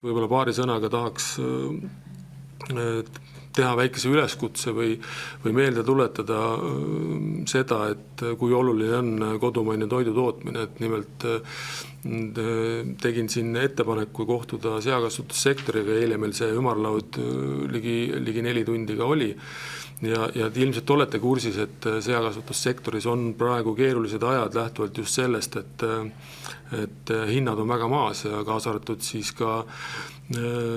Võib-olla paari sõnaga tahaks teha väikese üleskutse või meelde tuletada seda, et kui oluline on kodumaine toidu tootmine, et nimelt tegin siin ettepaneku kohtuda seakasvatussektoriga, eile meil see ümarlaud ligi 4 tundi ka oli. Ja ilmselt olete kursis, et seakasvatussektoris on praegu keerulised ajad lähtuvalt just sellest, et hinnad on väga maas ja kaasa arvatud siis ka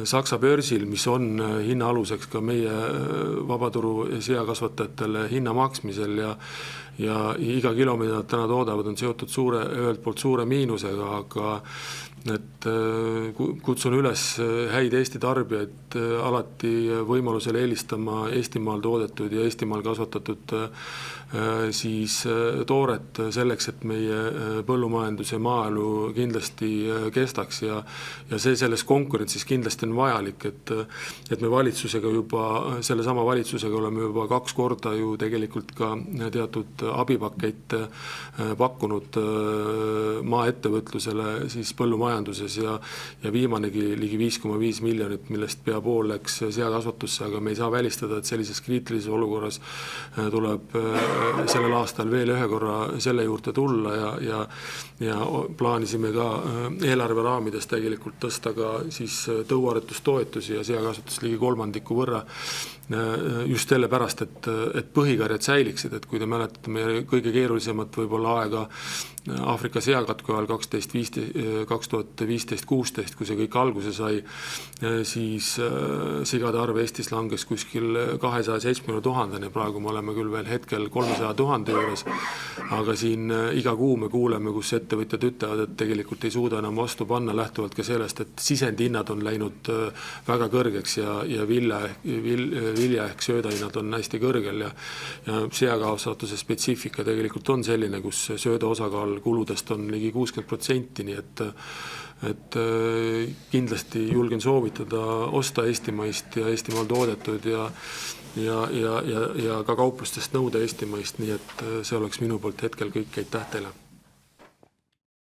Saksa börsil, mis on hinna aluseks ka meie vabaturu seakasvatajatele hinna maksmisel ja iga kilo, mida nad täna toodavad, on seotud ühelt poolt suure miinusega, aga et kutsun üles häid Eesti tarbijaid alati võimalusel eelistama Eestimaal toodetud ja Eestimaal kasvatatud siis tooret selleks, et meie põllumajandus ja maaelu kindlasti kestaks ja see selles konkurentsis kindlasti on vajalik, et me valitsusega selle sama valitsusega oleme juba 2 korda ju tegelikult ka teatud abipakett pakkunud maaettevõtlusele siis põllumajanduses ja viimanegi ligi 5,5 miljonit, millest pea pool läks seakasvatusse, aga me ei saa välistada, et sellises kriitilises olukorras tuleb sellel aastal veel ühe korra selle juurde tulla ja plaanisime ka eelarve raamides tegelikult tõsta ka siis tõuaretustoetusi ja seakasvatust ligi 3% võrra just selle pärast, et põhikarjad säiliksid, et kui te mäletate meie kõige keerulisemat võib-olla aega Aafrika seakatku ajal 2015-16, kui see kõik alguse sai, siis sigade arv Eestis langes kuskil 270 000 ja praegu me oleme küll veel hetkel 300 000 juures, aga siin iga kuu me kuuleme, kus ettevõtjad ütlevad, et tegelikult ei suuda enam vastu panna lähtuvalt ka sellest, et sisendhinnad on läinud väga kõrgeks ja vilja ehk söödahinnad on hästi kõrgel ja seakasvatuse spetsiifika tegelikult on selline, kus sööda osakaal kuludest on ligi 60%, nii et kindlasti julgen soovitada osta eestimaist ja Eestimaal toodetud ja ka kauplustest nõuda eestimaist, nii et see oleks minu poolt hetkel kõik, aitäh teile.